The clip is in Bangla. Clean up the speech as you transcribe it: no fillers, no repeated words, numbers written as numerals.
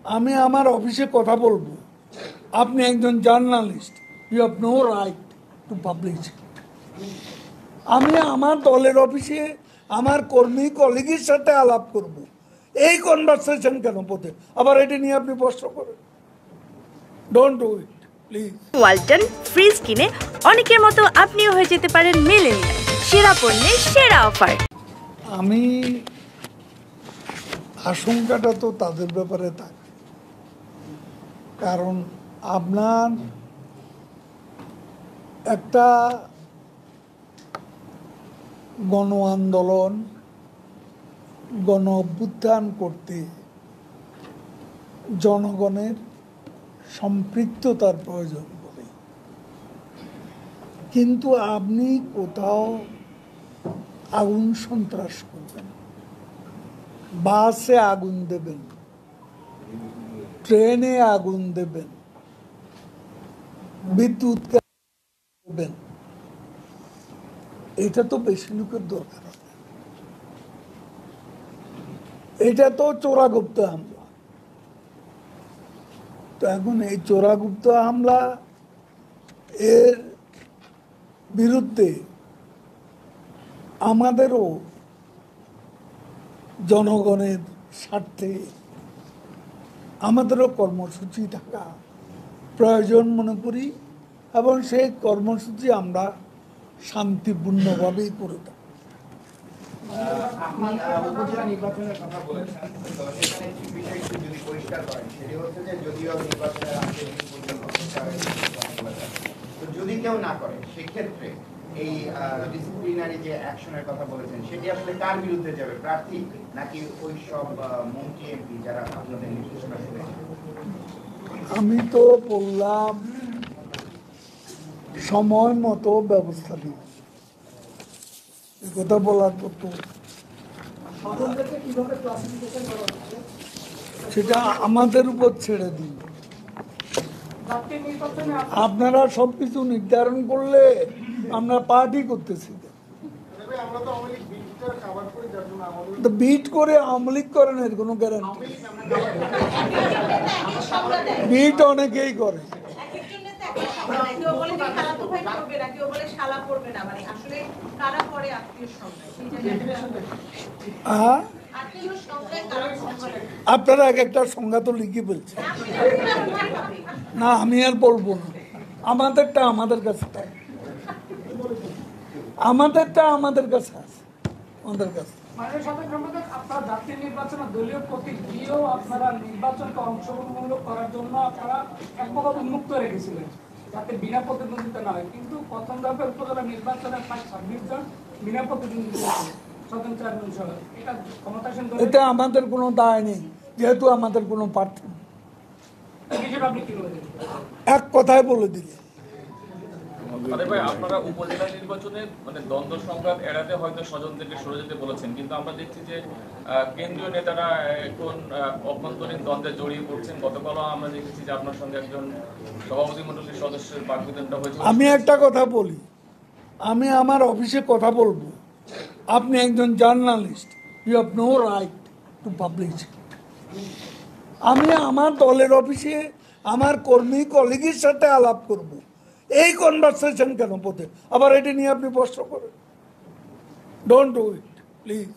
আমি আমার অফিসে কথা বলবো, আপনি একজন journalist, you have no right to publish. আমি আমার দলের অফিসে আমার কর্মী কলিগের সাথে আলাপ করব, এই কনভারসেশন কেন পথে আবার এটা নিয়ে আপনি প্রশ্ন করেন? Don't do it please. Walton fridge কিনে অনেকের মতো আপনিও হয়ে যেতে পারেন মিলেনিয়াল, সেরা পণ্যের সেরা অফার। আমি আশঙ্কাটা তো তাদের ব্যাপারে থাকে, কারণ আপনার একটা গণ আন্দোলন, গণ অভ্যুত্থান করতে জনগণের সম্পৃক্ততার প্রয়োজন পড়ে, কিন্তু আপনি কোথাও আগুন সন্ত্রাস করবেন, বাসে আগুন দেবেন, ট্রেনে আগুন দেবেন, বিদ্যুৎ দেবেন, এটা তো বেশি লোকের দরকার হবে। এটা তো চোরাগুপ্ত হামলা। তো এখন এই চোরাগুপ্ত হামলা এর বিরুদ্ধে আমাদেরও জনগণের স্বার্থে আমাদেরও কর্মসূচি থাকা প্রয়োজন মনে করি, এবং সেই কর্মসূচি আমরা শান্তিপূর্ণভাবেই করে থাকি। উপজেলা নির্বাচনের কথা বলেছেন, তো সেখানে একটি বিষয় যদি পরিষ্কার করেন, সেটি হচ্ছে যে যদিও নির্বাচনের আগে তো যদি কেউ না করে সেক্ষেত্রে এই ডিসিপ্লিনারি যে অ্যাকশনের কথা বলেছেন সেটি আসলে কার বিরুদ্ধে যাবে, প্রার্থী নাকি ওই সব মন্ত্রী এমপি যারা আপনাদের নির্দেশনা শুনেছেন? আমি তো বললাম সময় মতো ব্যবস্থা নিব, এ কথা বলার পর তো সেটা আমাদের উপর ছেড়ে দিন। আপনারা সবকিছু নির্ধারণ করলে আমরা পার্টি করতেছি, বিট করে আওয়ামী লীগ করেন এর কোনো গ্যারান্টি? বিট অনেকেই করে। আপনারা এক একটা সংজ্ঞা তো লিখে বলছেন না, আমি আর বলবো না। আমাদেরটা আমাদের কাছে থাকে, আমাদেরটা আমাদের কাছে আছে, আমাদের কাছে। আপনারা জাতীয় নির্বাচনে দলীয় প্রতীক দিয়েও আপনারা নির্বাচনকে অংশগ্রহণমূলক করার জন্য আপনারা একমত উন্মুক্ত রেখেছিলেন যাতে বিনা প্রতিদ্বন্দ্বিতা না হয়, কিন্তু প্রথম ধাপের উপজেলা নির্বাচনে প্রায় 26 জন বিনা প্রতিদ্বন্দ্বিতা স্বতন্ত্র সহ, এটা আমাদের কোনো দায় নেই, যেহেতু আমাদের কোনো প্রার্থী নেই। এক কথায় বলে দিলে আপনারা উপজেলা নির্বাচনে মানে দ্বন্দ্ব সংঘাত এড়াতে হয়তো স্বজনদেরকে সরে যেতে বলেছেন, কিন্তু আমরা দেখছি যে কেন্দ্রীয় নেতারা এখন অভ্যন্তরীণ দ্বন্দ্বে জড়িয়ে পড়ছেন। গতকালও আমরা দেখেছি যে আপনার সঙ্গে একজন সভাপতি মণ্ডলীর সদস্যের বাকবিতণ্ডা হয়েছে। আমি একটা কথা বলি, আমি আমার অফিসে কথা বলবো, আপনি একজন journalist, you have no right to publish. আমি আমার দলের অফিসে আমার কর্মী কলিগের সাথে আলাপ করব, এই কনভারসেশন কেন পথে আবার এটা নিয়ে আপনি প্রশ্ন করেন? Don't do it please.